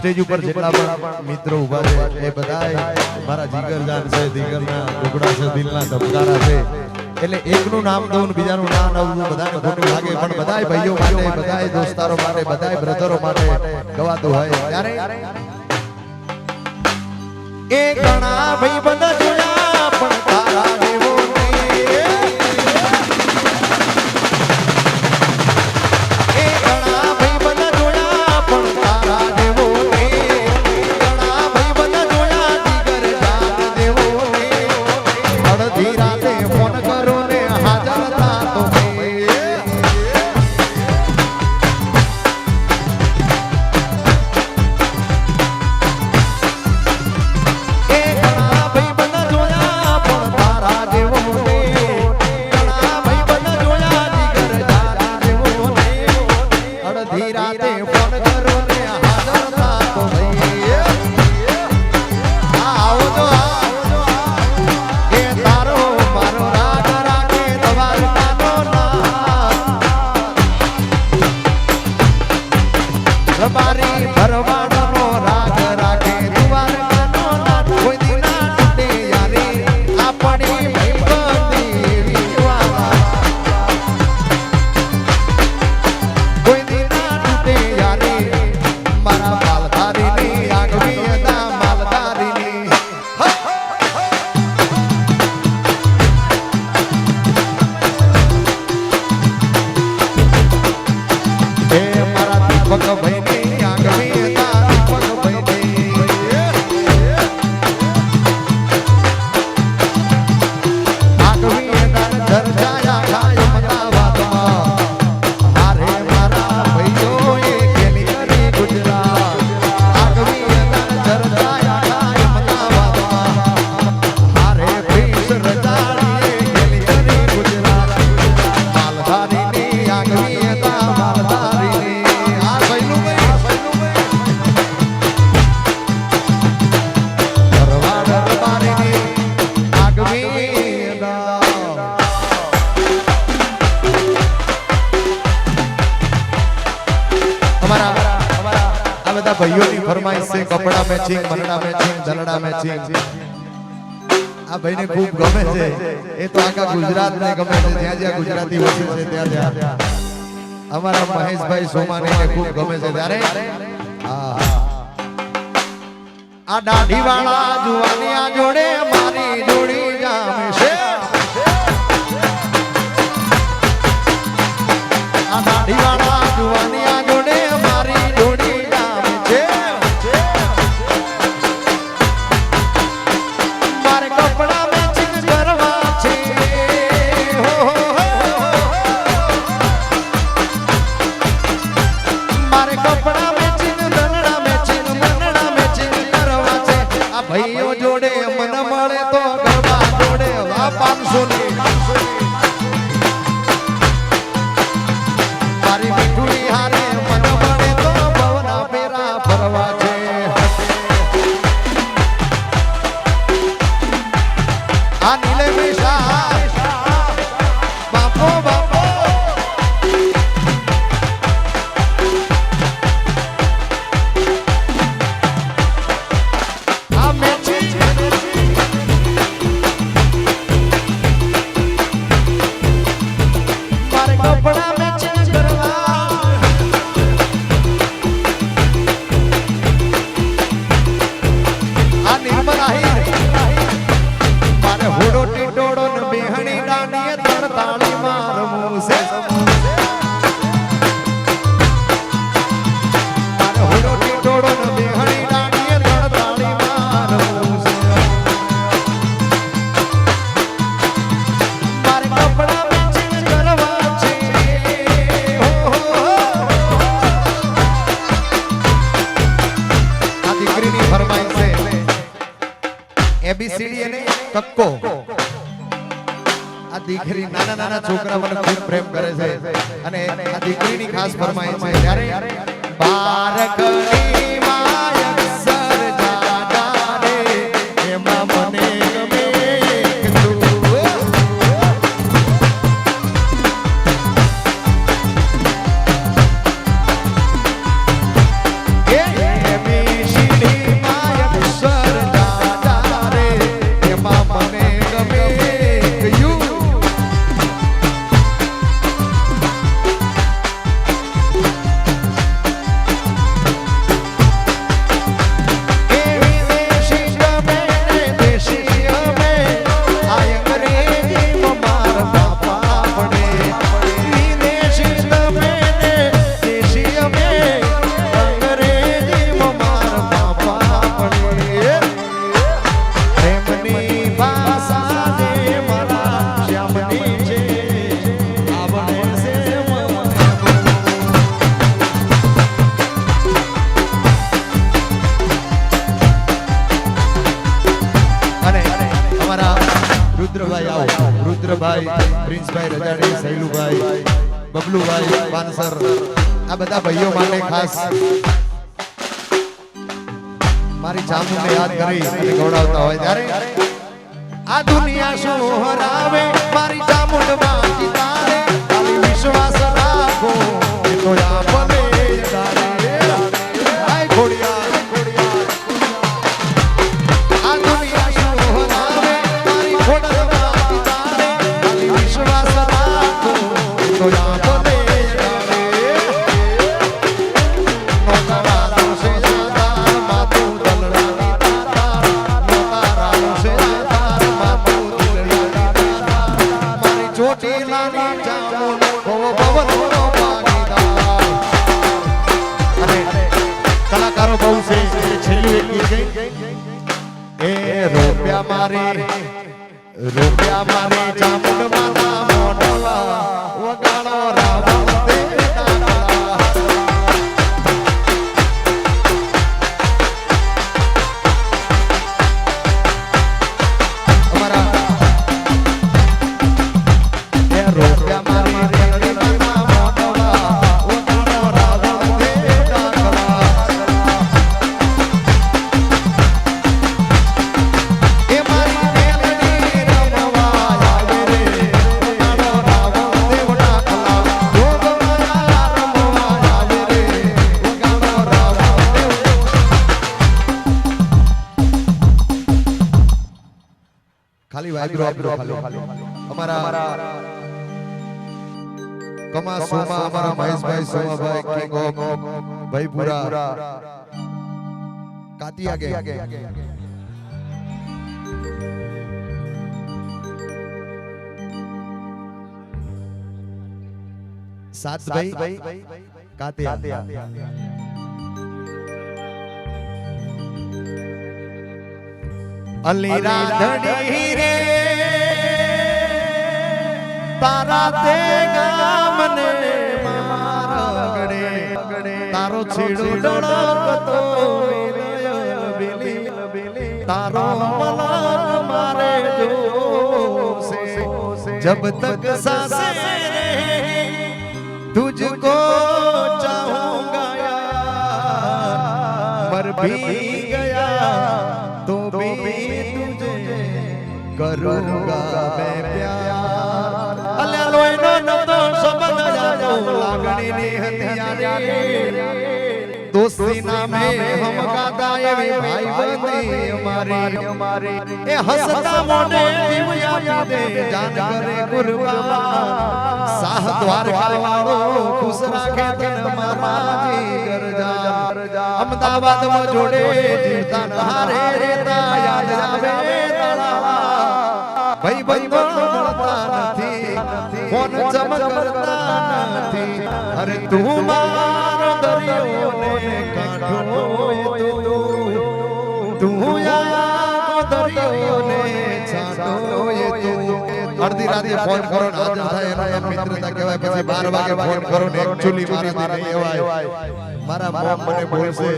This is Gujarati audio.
સ્ટેજ ઉપર જેટલા પણ મિત્રો ઊભા છે એ બધાય મારા જીગરજાન છે, જીગરના ટુકડા છે, દિલના ધબકારા છે. એટલે એકનું નામ દઉં બીજાનું નામ દઉં બધાને ખોટું લાગે, પણ બધાય ભાઈઓ માટે, બધાય દોસ્તારો માટે, બધાય બ્રધરો માટે ગવાતું હોય ત્યારે એ ઘણા ભાઈ બધા જોયા પણ તારા દેવો ભાઈઓની ફરમાઈશ છે કપડા મેચિંગ, મનડા મેચિંગ, દલડા મેચિંગ. આ ભાઈને ખૂબ ગમે છે. એ તો આખા ગુજરાતને ગમે છે, જ્યાં જ્યાં ગુજરાતી વસે છે ત્યાં ત્યાં. અમારા મહેશભાઈ સોમાને ખૂબ ગમે છે. ત્યારે આ દાઢી વાળા જુવાનિયા જોડે મારી જોડી જામે છે. આ દાઢી વાળા જુવાનિયા જોડે મારી જોડી ભાઈઓ જોડે મન મળે તો ગરબા જોડે વા 500 મારી મીઠુડી હારે મન મળે તો ભવના પેરા ફરવા છે. આ નીલે મેષા બાપો બાપો એબીસીડી અને કક્કો. આ દીકરી નાના નાના છોકરા મને ખૂબ પ્રેમ કરે છે અને આ દીકરીની ખાસ ફરમાઈશ છે. ત્યારે બારકની માયક સર જાડા રે એમાં મને ગમે એક તું. એ પ્રિન્સભાઈ રજાડી, સૈલુભાઈ, બબલુભાઈ પાનસર, આ બધા ભાઈઓ માટે ખાસ મારી ચામુંડને યાદ કરી અને ગૌડાવતા હોય ત્યારે આ દુનિયા શું હરાવે મારી ચામુંડ બાકી તારે ખાલી વિશ્વાસ રાખો એ તો આપલે તારે આય ઘોડિયા આ દુનિયા શું હરાવે મારી ખોડલ બાકી તારે ખાલી વિશ્વાસ રાખો એ તો આપલે કલાકારો બહુ છે છેલ્લું એક ગીત એ રૂપિયા મારે ચામુંડ માતા મોઢવા વગાડો રાવણ તે અમારા એ રૂપિયા મારે ખાલી વાયબ્રો આપરો ખાલી અમારા કમા સોમા અમારા મહેશભાઈ સોમાભાઈ કિંગ ઓફ ભાઈપુરા કાતિયા કે સાત ભાઈ કાતિયા અલી રાધડી રે તારા તે ગામને મારગડે તારો છેડો ડળકતો બિલી તારો મલક મારે જોશે જબ તક સાસે तुझको चाहूंगा यार मर भी गया तो भी तुझे करूंगा मैं प्यार अले लोयनो नतो सबद जानो लागणी ની હથિયારે दोस्ती नामे हम गादा एवी भाईबंदी हमारी ए हंसता मोढे जीव यादी दे जान करे कुर्बान साह द्वारका वाळो खुश राखे तन मारा जीगर जा अहमदाबाद में जोड़े जीवता हारे रेता याद आवे तारा भाई बंधो મળતા નથી ફોન ચમક કરતા નથી અરે તું મારો દરિયો ને કાંઠો તું આયા તો દરિયો ને છાંટો અડધી રાતે ફોન કરો ને હાજર થાય એનો મિત્રતા કહેવાય પછી 12 વાગે ફોન કરો ને એકચ્યુઅલી મારાથી નહીં એવાય મારા મોમ મને બોલશે